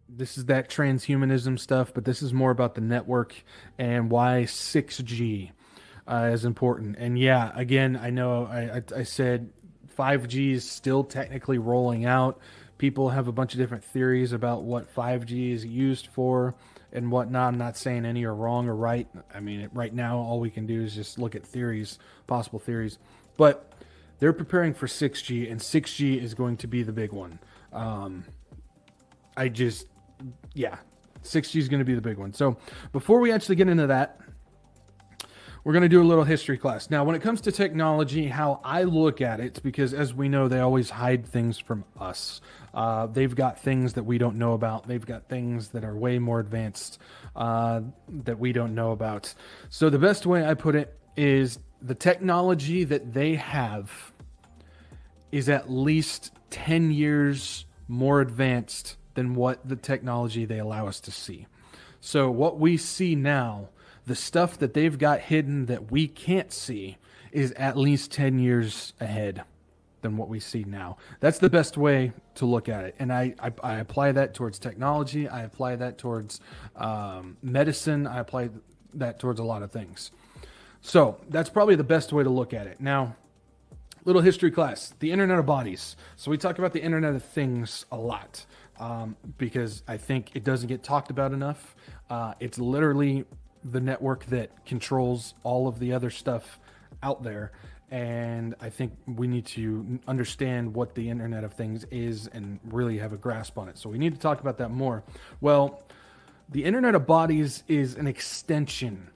This is that transhumanism stuff, but this is more about the network and why 6G is important. And yeah, again, I know I said 5G is still technically rolling out. People have a bunch of different theories about what 5G is used for and whatnot. I'm not saying any are wrong or right. I mean, right now, all we can do is just look at theories, possible theories. But they're preparing for 6G, and 6G is going to be the big one. Um, I just, yeah, 6G is going to be the big one. So before we actually get into that, we're going to do a little history class. Now, when it comes to technology, how I look at it, because as we know, they always hide things from us. They've got things that we don't know about. They've got things that are way more advanced that we don't know about. So the best way I put it is the technology that they have is at least 10 years more advanced than what the technology they allow us to see. So what we see now, the stuff that they've got hidden that we can't see, is at least 10 years ahead than what we see now. That's the best way to look at it. And I apply that towards technology. I apply that towards medicine. I apply that towards a lot of things. So that's probably the best way to look at it. Now, little history class, the Internet of Bodies. So we talk about the Internet of Things a lot because I think it doesn't get talked about enough. It's literally the network that controls all of the other stuff out there. And I think we need to understand what the Internet of Things is and really have a grasp on it. So we need to talk about that more. Well, the Internet of Bodies is an extension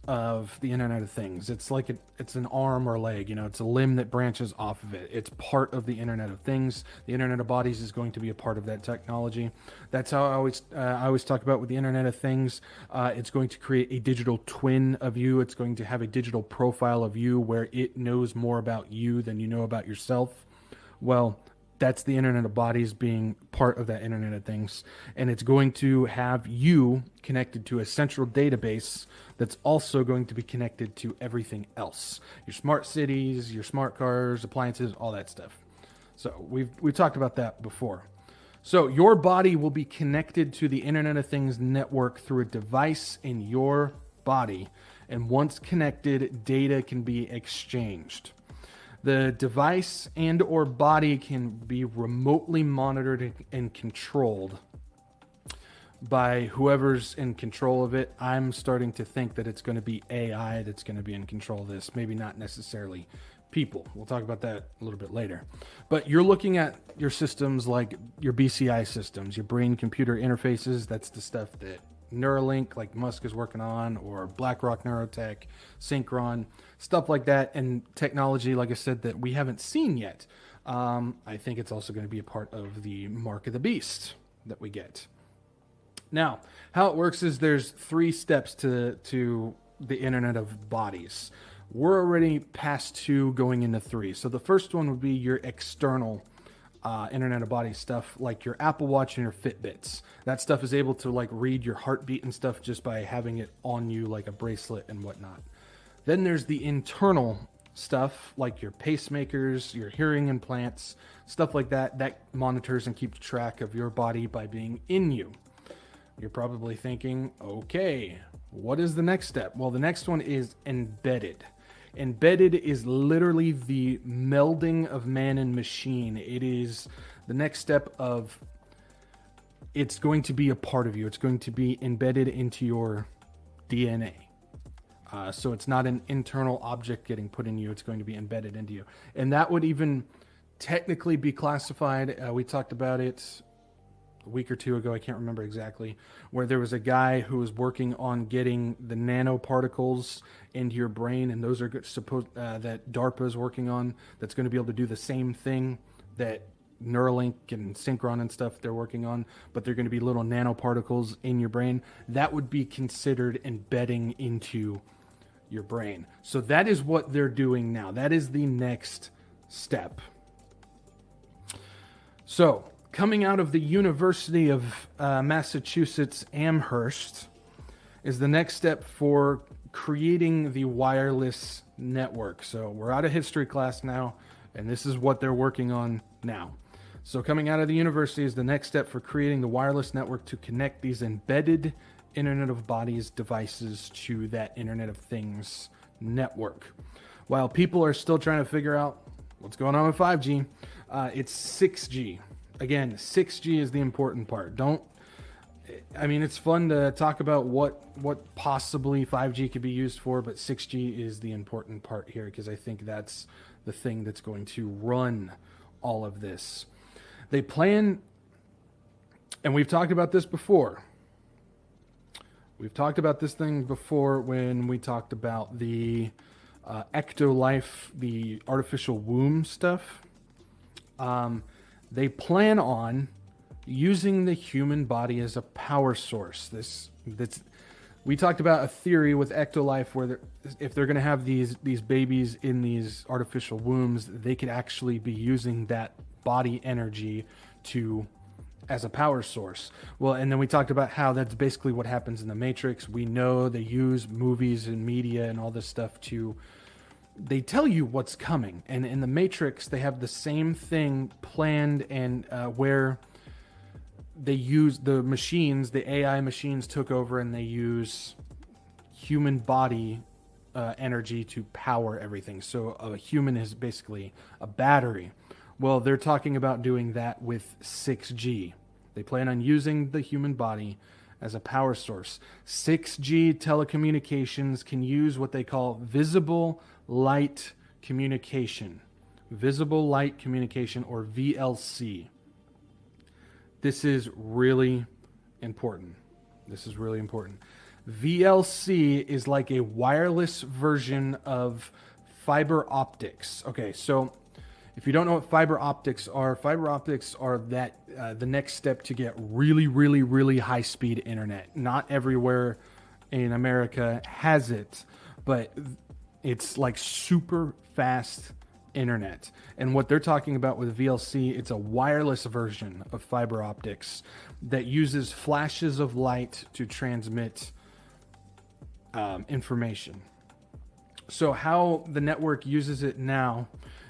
of the Internet of Things. It's like it's an arm or leg, it's a limb that branches off of it. It's part of the Internet of Things. The Internet of Bodies is going to be a part of that technology. That's how I always talk about with the Internet of Things. It's going to create a digital twin of you. It's going to have a digital profile of you where it knows more about you than you know about yourself. Well, that's the Internet of Bodies being part of that Internet of Things. And it's going to have you connected to a central database that's also going to be connected to everything else. Your smart cities, your smart cars, appliances, all that stuff. So we've talked about that before. So your body will be connected to the Internet of Things network through a device in your body. And once connected, data can be exchanged. The device and or body can be remotely monitored and controlled by whoever's in control of it. I'm starting to think that it's going to be AI that's going to be in control of this, maybe not necessarily people. We'll talk about that a little bit later. But you're looking at your systems like your BCI systems, your brain computer interfaces. That's the stuff that Neuralink, like Musk is working on, or BlackRock Neurotech, Synchron, stuff like that, and technology, like I said, that we haven't seen yet. I think it's also going to be a part of the Mark of the Beast that we get. Now, how it works is there's 3 steps to the Internet of Bodies. We're already past 2, going into 3. So the first one would be your external Internet of Bodies stuff, like your Apple Watch and your Fitbits. That stuff is able to like read your heartbeat and stuff just by having it on you like a bracelet and whatnot. Then there's the internal stuff like your pacemakers, your hearing implants, stuff like that, that monitors and keeps track of your body by being in you. You're probably thinking, okay, what is the next step? Well, the next one is embedded. Embedded is literally the melding of man and machine. It is the next step of, it's going to be a part of you. It's going to be embedded into your DNA. So it's not an internal object getting put in you. It's going to be embedded into you. And that would even technically be classified. We talked about it a week or 2 ago, I can't remember exactly, where there was a guy who was working on getting the nanoparticles into your brain, and those are supposed that DARPA is working on. That's going to be able to do the same thing that Neuralink and Synchron and stuff they're working on, but they're going to be little nanoparticles in your brain. That would be considered embedding into your brain. So that is what they're doing now. That is the next step. So coming out of the University of Massachusetts Amherst is the next step for creating the wireless network. So we're out of history class now, and this is what they're working on now. So coming out of the university is the next step for creating the wireless network to connect these embedded Internet of Bodies devices to that Internet of Things network. While people are still trying to figure out what's going on with 5G, it's 6G. Again, 6G is the important part. It's fun to talk about what possibly 5G could be used for, but 6G is the important part here because I think that's the thing that's going to run all of this. They plan, and we've talked about this before. We've talked about this thing before when we talked about the ectolife, the artificial womb stuff. They plan on using the human body as a power source. We talked about a theory with ectolife where if they're going to have these babies in these artificial wombs, they could actually be using that body energy as a power source. Well, and then we talked about how that's basically what happens in the Matrix. We know they use movies and media and all this stuff they tell you what's coming. And in the Matrix, they have the same thing planned, and where they use the machines, the AI machines took over, and they use human body energy to power everything. So a human is basically a battery. Well, they're talking about doing that with 6G. They plan on using the human body as a power source. 6G telecommunications can use what they call visible light communication. Visible light communication, or VLC. This is really important. VLC is like a wireless version of fiber optics. Okay, so if you don't know what fiber optics are that the next step to get really, really, really high-speed internet. Not everywhere in America has it, but it's like super fast internet. And what they're talking about with VLC, it's a wireless version of fiber optics that uses flashes of light to transmit information. So how the network uses it now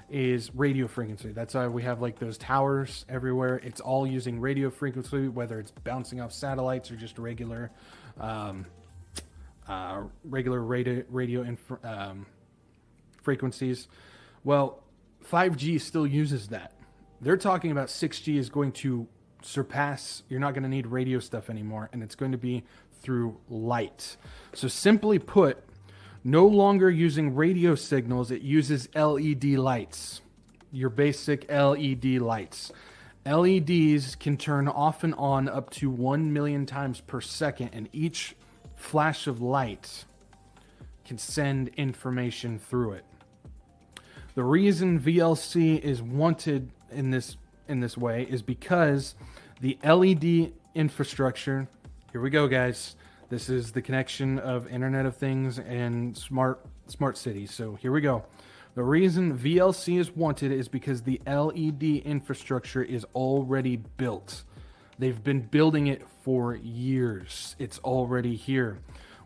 is radio frequency. That's why we have like those towers everywhere. It's all using radio frequency, whether it's bouncing off satellites or just regular radio frequencies. Well, 5G still uses that. They're talking about 6G is going to surpass, you're not going to need radio stuff anymore, and it's going to be through light. So simply put, no longer using radio signals, it uses LED lights. Your basic LED lights. LEDs can turn off and on up to 1 million times per second, and each flash of light can send information through it. The reason VLC is wanted in this way is because the LED infrastructure, here we go guys, this is the connection of Internet of Things and smart cities. So here we go. The reason VLC is wanted is because the LED infrastructure is already built. They've been building it for years. It's already here.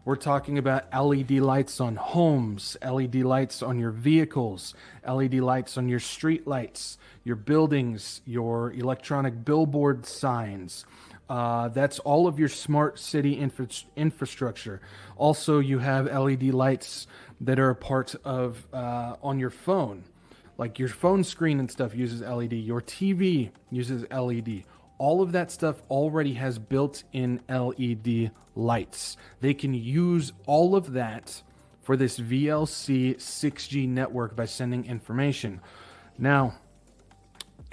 We're talking about LED lights on homes, LED lights on your vehicles, LED lights on your street lights, your buildings, your electronic billboard signs. That's all of your smart city infrastructure. Also, you have LED lights that are a part of on your phone. Like your phone screen and stuff uses LED. Your TV uses LED. All of that stuff already has built-in LED lights. They can use all of that for this VLC 6G network by sending information. Now,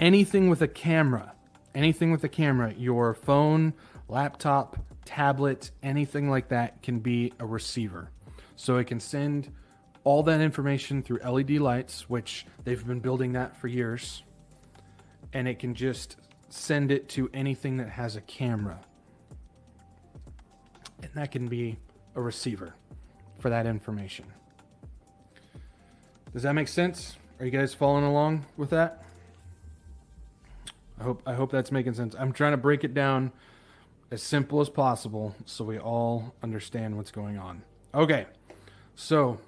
anything with a camera, your phone, laptop, tablet, anything like that can be a receiver. So it can send all that information through LED lights, which they've been building that for years, and it can just send it to anything that has a camera. And that can be a receiver for that information. Does that make sense? Are you guys following along with that? I hope that's making sense. I'm trying to break it down as simple as possible so we all understand what's going on. Okay, so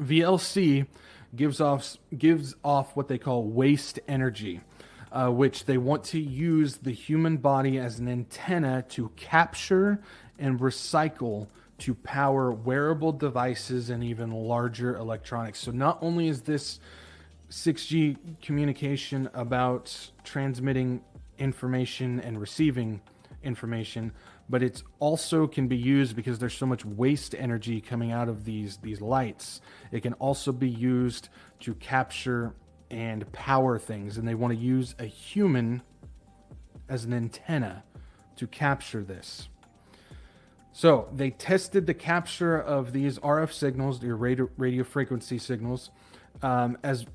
VLC gives off what they call waste energy. which they want to use the human body as an antenna to capture and recycle to power wearable devices and even larger electronics. So not only is this 6G communication about transmitting information and receiving information, but it also can be used, because there's so much waste energy coming out of these lights, it can also be used to capture and power things, and they want to use a human as an antenna to capture this. So they tested the capture of these RF signals, your radio frequency signals, as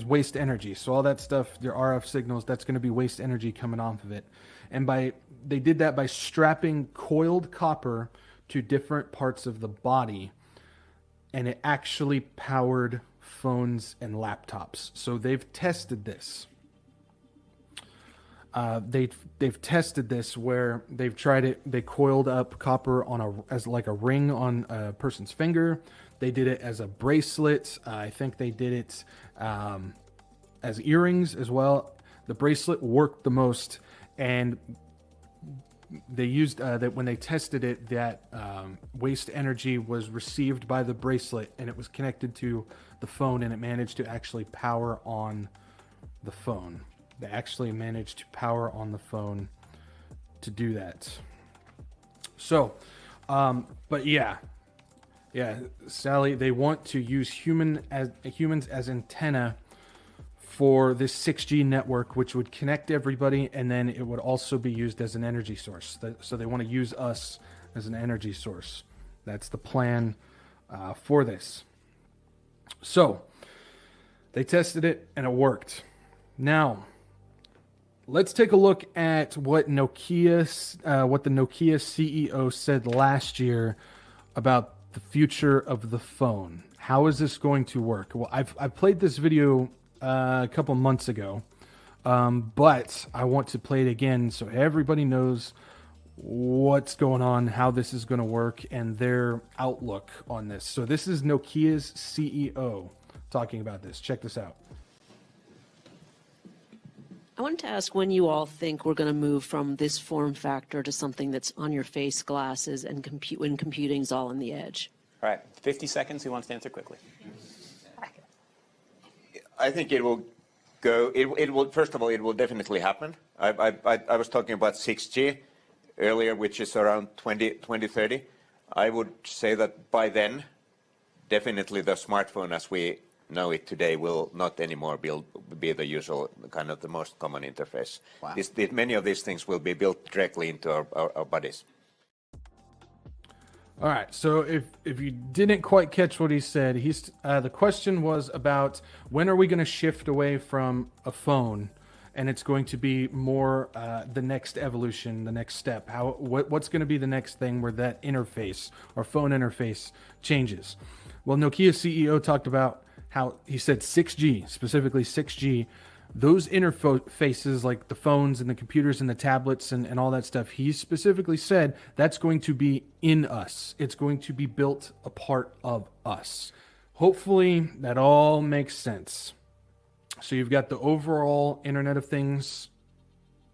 waste energy. So all that stuff, your RF signals, that's going to be waste energy coming off of it. And they did that by strapping coiled copper to different parts of the body, and it actually powered phones and laptops. So they've tested this. They've tested this where they've tried it. They coiled up copper as like a ring on a person's finger. They did it as a bracelet. I think they did it as earrings as well. The bracelet worked the most, and they used that when they tested it, that waste energy was received by the bracelet, and it was connected to the phone, and it managed to actually power on the phone. They actually managed to power on the phone to do that. So, but yeah, Sally, they want to use humans as antenna for this 6G network, which would connect everybody, and then it would also be used as an energy source. So they want to use us as an energy source. That's the plan for this. So they tested it, and it worked. Now, let's take a look at what the Nokia CEO said last year about the future of the phone. How is this going to work? Well, I've played this video a couple months ago, but I want to play it again so everybody knows what's going on, how this is going to work, and their outlook on this. So this is Nokia's CEO talking about this. Check this out. I wanted to ask when you all think we're going to move from this form factor to something that's on your face, glasses, and when computing's all on the edge. All right, 50 seconds. Who wants to answer quickly? I think it will go. It will. First of all, it will definitely happen. I was talking about 6G earlier, which is around 2030. I would say that by then, definitely the smartphone as we know it today will not anymore be the usual kind of the most common interface. Wow. Many of these things will be built directly into our bodies. All right, so if you didn't quite catch what he said, the question was about when are we going to shift away from a phone, and it's going to be more the next evolution, the next step. What's going to be the next thing where that interface or phone interface changes? Well, Nokia's CEO talked about how he said 6G, specifically 6G, those interfaces like the phones and the computers and the tablets and all that stuff, he specifically said that's going to be in us. It's going to be built a part of us. Hopefully that all makes sense. So you've got the overall Internet of Things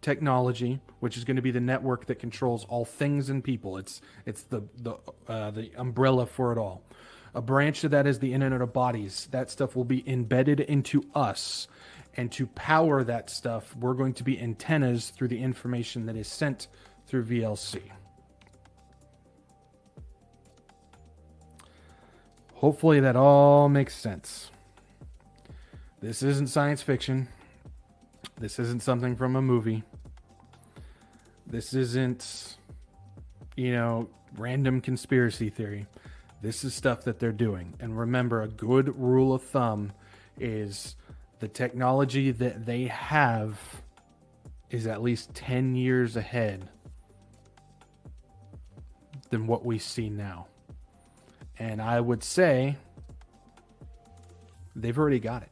technology, which is going to be the network that controls all things and people. It's the umbrella for it all. A branch of that is the Internet of Bodies. That stuff will be embedded into us. And to power that stuff, we're going to be antennas through the information that is sent through VLC. Hopefully that all makes sense. This isn't science fiction. This isn't something from a movie. This isn't, random conspiracy theory. This is stuff that they're doing. And remember, a good rule of thumb is the technology that they have is at least 10 years ahead than what we see now. And I would say they've already got it.